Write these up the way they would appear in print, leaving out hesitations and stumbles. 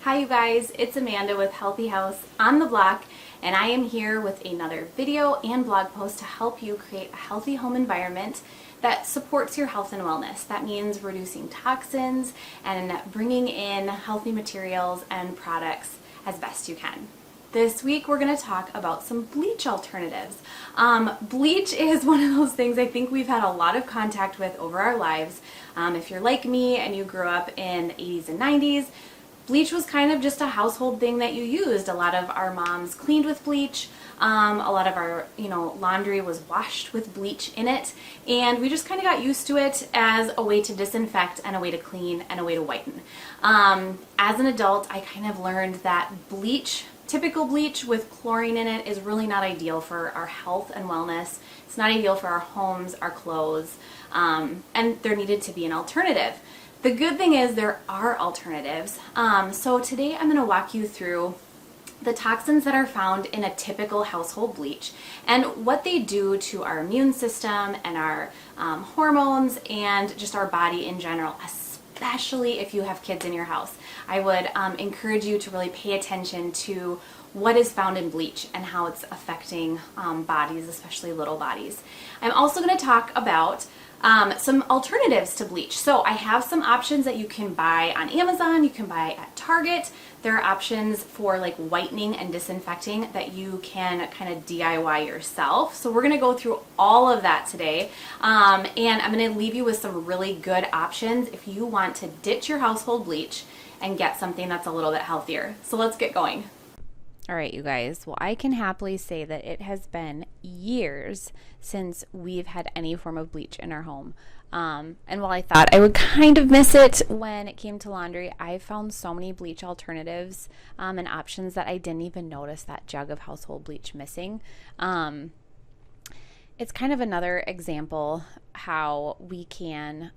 Hi you guys, it's Amanda with Healthy House on the Block, and I am here with another video and blog post to help you create a healthy home environment that supports your health and wellness. That means reducing toxins and bringing in healthy materials and products as best you can. This week we're going to talk about some bleach alternatives. Bleach is one of those things I think we've had a lot of contact with over our lives. If you're like me and you grew up in the 80s and 90s, bleach was kind of just a household thing that you used. A lot of our moms cleaned with bleach. A lot of our, laundry was washed with bleach in it, and we just kind of got used to it as a way to disinfect and a way to clean and a way to whiten. As an adult, I kind of learned that bleach, typical bleach with chlorine in it, is really not ideal for our health and wellness. It's not ideal for our homes, our clothes, and there needed to be an alternative. The good thing is there are alternatives. So today I'm going to walk you through the toxins that are found in a typical household bleach and what they do to our immune system and our hormones and just our body in general, especially if you have kids in your house. I would encourage you to really pay attention to what is found in bleach and how it's affecting bodies, especially little bodies. I'm also going to talk about some alternatives to bleach. So I have some options that you can buy on Amazon, you can buy at Target. There are options for like whitening and disinfecting that you can kind of DIY yourself. So we're going to go through all of that today. And I'm going to leave you with some really good options if you want to ditch your household bleach and get something that's a little bit healthier. So let's get going. All right, you guys. Well, I can happily say that it has been years since we've had any form of bleach in our home. And while I thought I would kind of miss it when it came to laundry, I found so many bleach alternatives and options that I didn't even notice that jug of household bleach missing. It's kind of another example how we can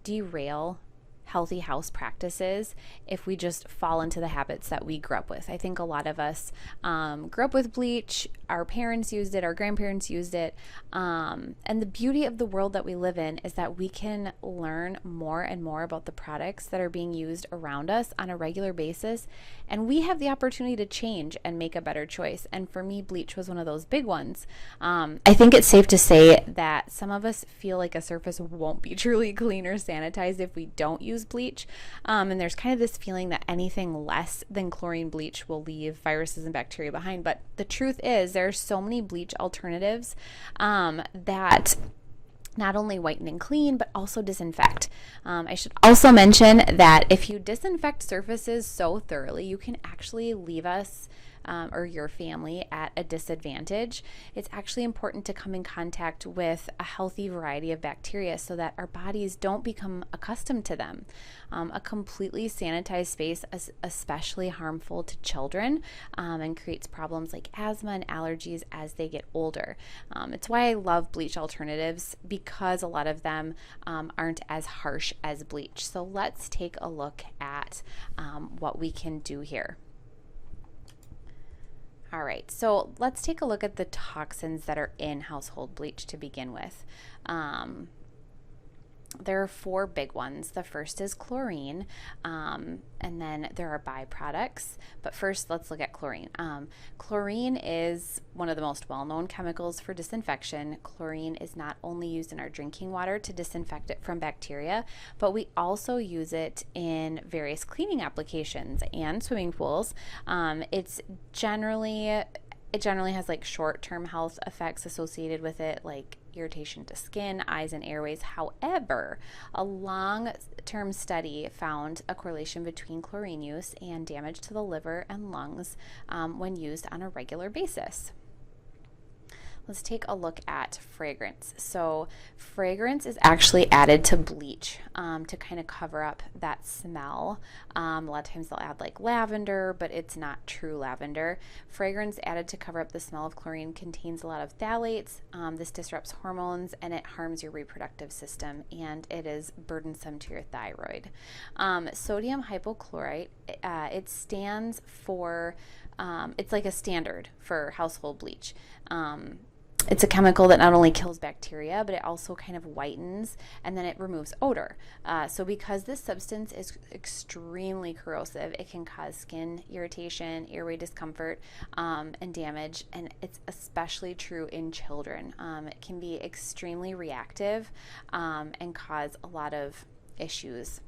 derail healthy house practices if we just fall into the habits that we grew up with. I think a lot of us grew up with bleach. Our parents used it, our grandparents used it. And the beauty of the world that we live in is that we can learn more and more about the products that are being used around us on a regular basis. And we have the opportunity to change and make a better choice. And for me, bleach was one of those big ones. I think it's safe to say that some of us feel like a surface won't be truly clean or sanitized if we don't use bleach. And there's kind of this feeling that anything less than chlorine bleach will leave viruses and bacteria behind. But the truth is there are so many bleach alternatives that not only whiten and clean, but also disinfect. I should also mention that if you disinfect surfaces so thoroughly, you can actually leave us or your family at a disadvantage. It's actually important to come in contact with a healthy variety of bacteria so that our bodies don't become accustomed to them. A completely sanitized space is especially harmful to children and creates problems like asthma and allergies as they get older. It's why I love bleach alternatives, because a lot of them aren't as harsh as bleach. So let's take a look at what we can do here. All right, so let's take a look at the toxins that are in household bleach to begin with. There are four big ones. The first is chlorine, and then there are byproducts. But first, let's look at chlorine. Chlorine is one of the most well-known chemicals for disinfection. Chlorine is not only used in our drinking water to disinfect it from bacteria, but we also use it in various cleaning applications and swimming pools. It generally has like short-term health effects associated with it, like irritation to skin, eyes, and airways. However, a long-term study found a correlation between chlorine use and damage to the liver and lungs when used on a regular basis. Let's take a look at fragrance. So fragrance is actually added to bleach to kind of cover up that smell. A lot of times they'll add like lavender, but it's not true lavender. Fragrance added to cover up the smell of chlorine contains a lot of phthalates. This disrupts hormones and it harms your reproductive system, and it is burdensome to your thyroid. Sodium hypochlorite, it stands for, it's like a standard for household bleach. it's a chemical that not only kills bacteria, but it also kind of whitens, and then it removes odor. So because this substance is extremely corrosive, it can cause skin irritation, airway discomfort, and damage, and it's especially true in children. It can be extremely reactive and cause a lot of issues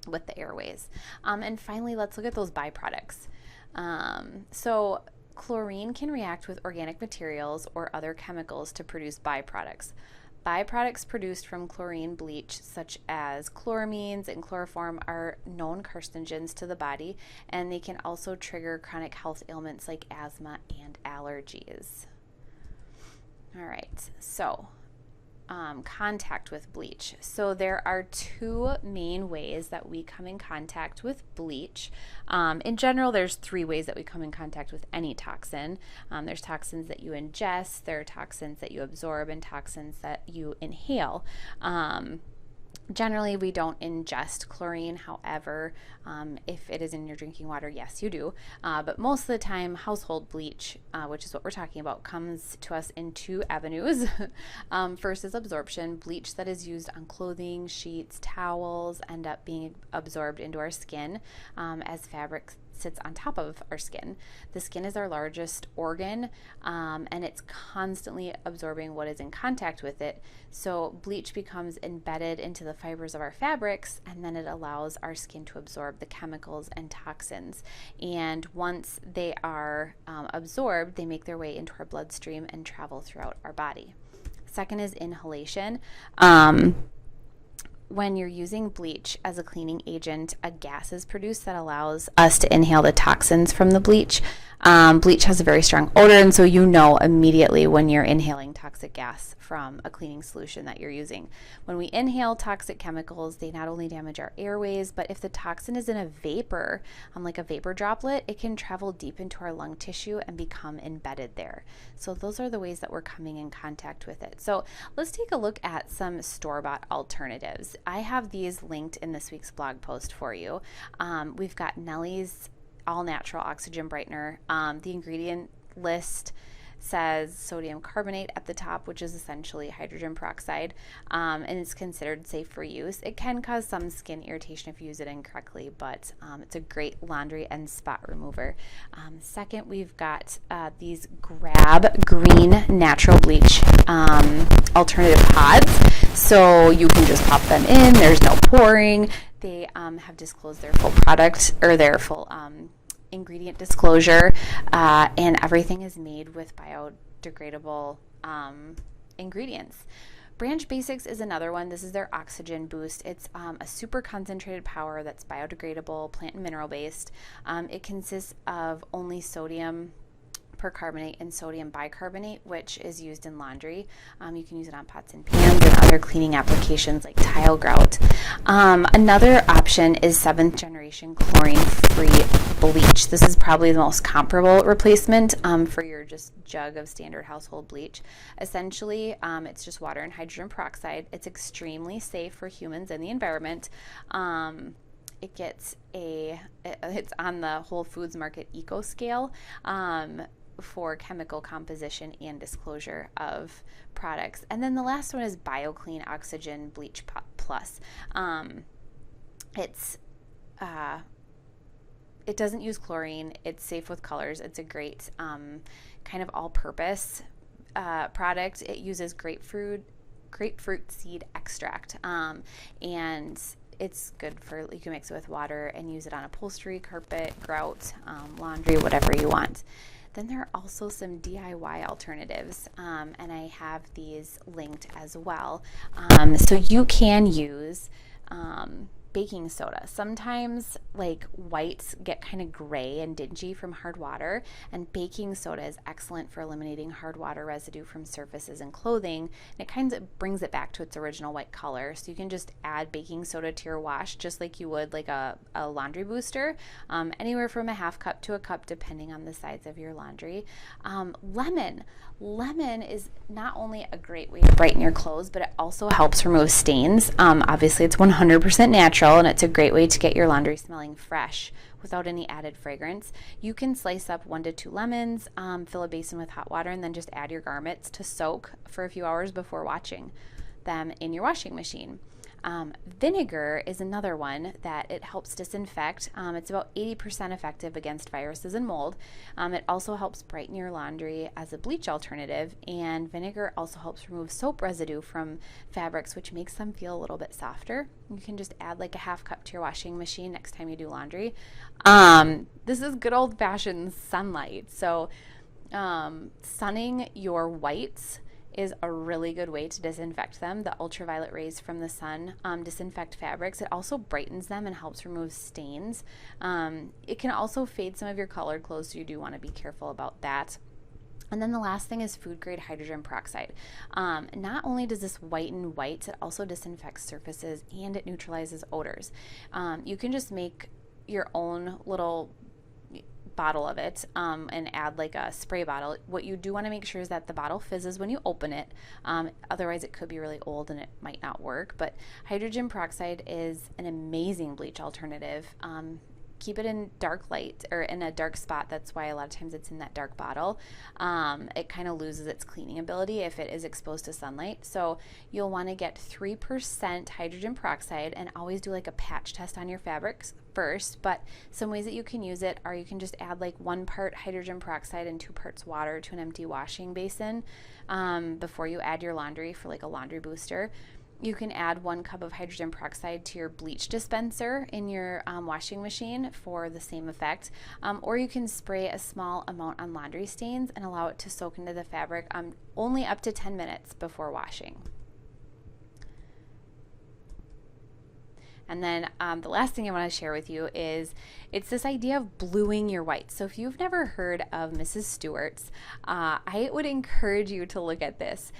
with the airways. And finally, let's look at those byproducts. So chlorine can react with organic materials or other chemicals to produce byproducts. Byproducts produced from chlorine bleach, such as chloramines and chloroform, are known carcinogens to the body, and they can also trigger chronic health ailments like asthma and allergies. All right, so contact with bleach. So there are two main ways that we come in contact with bleach. In general, there's three ways that we come in contact with any toxin. There's toxins that you ingest, there are toxins that you absorb, and toxins that you inhale. Generally, we don't ingest chlorine. However, if it is in your drinking water, yes, you do. But most of the time, household bleach, which is what we're talking about, comes to us in two avenues. First is absorption. Bleach that is used on clothing, sheets, towels end up being absorbed into our skin as fabric sits on top of our skin. The skin is our largest organ, and it's constantly absorbing what is in contact with it. So bleach becomes embedded into the fibers of our fabrics, and then it allows our skin to absorb the chemicals and toxins. And once they are absorbed, they make their way into our bloodstream and travel throughout our body. Second is inhalation. When you're using bleach as a cleaning agent, a gas is produced that allows us to inhale the toxins from the bleach. Bleach has a very strong odor, and so you know immediately when you're inhaling toxic gas from a cleaning solution that you're using. When we inhale toxic chemicals, they not only damage our airways, but if the toxin is in a vapor, like a vapor droplet, it can travel deep into our lung tissue and become embedded there. So those are the ways that we're coming in contact with it. So let's take a look at some store-bought alternatives. I have these linked in this week's blog post for you. We've got Nellie's all-natural oxygen brightener. The ingredient list says sodium carbonate at the top, which is essentially hydrogen peroxide, and it's considered safe for use. It can cause some skin irritation if you use it incorrectly, but it's a great laundry and spot remover. Second, we've got these Grab Green Natural Bleach alternative pods. So you can just pop them in. There's no pouring. They have disclosed their full product or their full ingredient disclosure, and everything is made with biodegradable ingredients. Branch Basics is another one. This is their oxygen boost. It's a super concentrated powder that's biodegradable, plant and mineral based. It consists of only sodium percarbonate and sodium bicarbonate, which is used in laundry. You can use it on pots and pans and other cleaning applications like tile grout. Another option is 7th generation chlorine-free bleach. This is probably the most comparable replacement for your just jug of standard household bleach. Essentially, it's just water and hydrogen peroxide. It's extremely safe for humans and the environment. It's on the Whole Foods Market Eco Scale for chemical composition and disclosure of products. And then the last one is BioClean Oxygen Bleach Plus. It doesn't use chlorine. It's safe with colors. It's a great kind of all-purpose product. It uses grapefruit seed extract, and it's good for, you can mix it with water and use it on upholstery, carpet, grout, laundry, whatever you want. Then there are also some DIY alternatives, and I have these linked as well. So you can use baking soda. Sometimes like whites get kind of gray and dingy from hard water, and baking soda is excellent for eliminating hard water residue from surfaces and clothing, and it kind of brings it back to its original white color. So you can just add baking soda to your wash just like you would like a laundry booster, anywhere from a half cup to a cup depending on the size of your laundry. Lemon is not only a great way to brighten your clothes, but it also helps remove stains. Obviously it's 100% natural, essential, and it's a great way to get your laundry smelling fresh without any added fragrance. You can slice up 1 to 2 lemons, fill a basin with hot water, and then just add your garments to soak for a few hours before washing them in your washing machine. Vinegar is another one that it helps disinfect. It's about 80% effective against viruses and mold. It also helps brighten your laundry as a bleach alternative, and vinegar also helps remove soap residue from fabrics, which makes them feel a little bit softer. You can just add like a half cup to your washing machine next time you do laundry. This is good old-fashioned sunlight. So sunning your whites is a really good way to disinfect them. The ultraviolet rays from the sun disinfect fabrics. It also brightens them and helps remove stains. It can also fade some of your colored clothes, so you do want to be careful about that. And then the last thing is food grade hydrogen peroxide. Not only does this whiten whites, it also disinfects surfaces and it neutralizes odors. You can just make your own little bottle of it and add like a spray bottle. What you do want to make sure is that the bottle fizzes when you open it. Otherwise it could be really old and it might not work. But hydrogen peroxide is an amazing bleach alternative. Keep it in dark light or in a dark spot. That's why a lot of times it's in that dark bottle. It kind of loses its cleaning ability if it is exposed to sunlight. So you'll want to get 3% hydrogen peroxide and always do like a patch test on your fabrics first. But some ways that you can use it are you can just add like 1 part hydrogen peroxide and 2 parts water to an empty washing basin before you add your laundry for like a laundry booster. You can add 1 cup of hydrogen peroxide to your bleach dispenser in your washing machine for the same effect. Or you can spray a small amount on laundry stains and allow it to soak into the fabric only up to 10 minutes before washing. And then the last thing I want to share with you is it's this idea of bluing your whites. So if you've never heard of Mrs. Stewart's, I would encourage you to look at this.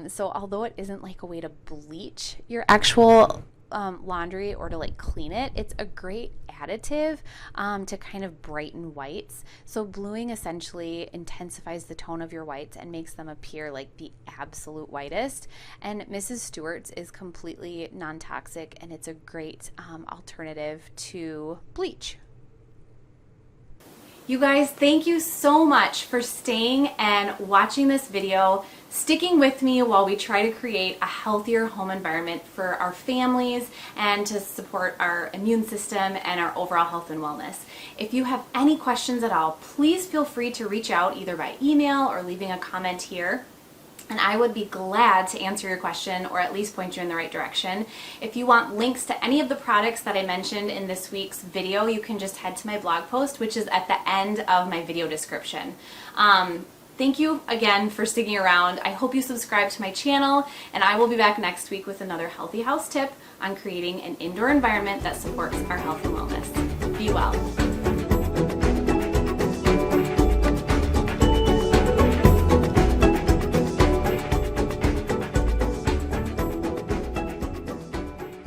So although it isn't like a way to bleach your actual laundry or to like clean it, it's a great additive to kind of brighten whites. So bluing essentially intensifies the tone of your whites and makes them appear like the absolute whitest. And Mrs. Stewart's is completely non-toxic and it's a great alternative to bleach. You guys, thank you so much for staying and watching this video, sticking with me while we try to create a healthier home environment for our families and to support our immune system and our overall health and wellness. If you have any questions at all, please feel free to reach out either by email or leaving a comment here. And I would be glad to answer your question or at least point you in the right direction. If you want links to any of the products that I mentioned in this week's video, you can just head to my blog post, which is at the end of my video description. Thank you again for sticking around. I hope you subscribe to my channel, and I will be back next week with another healthy house tip on creating an indoor environment that supports our health and wellness. Be well.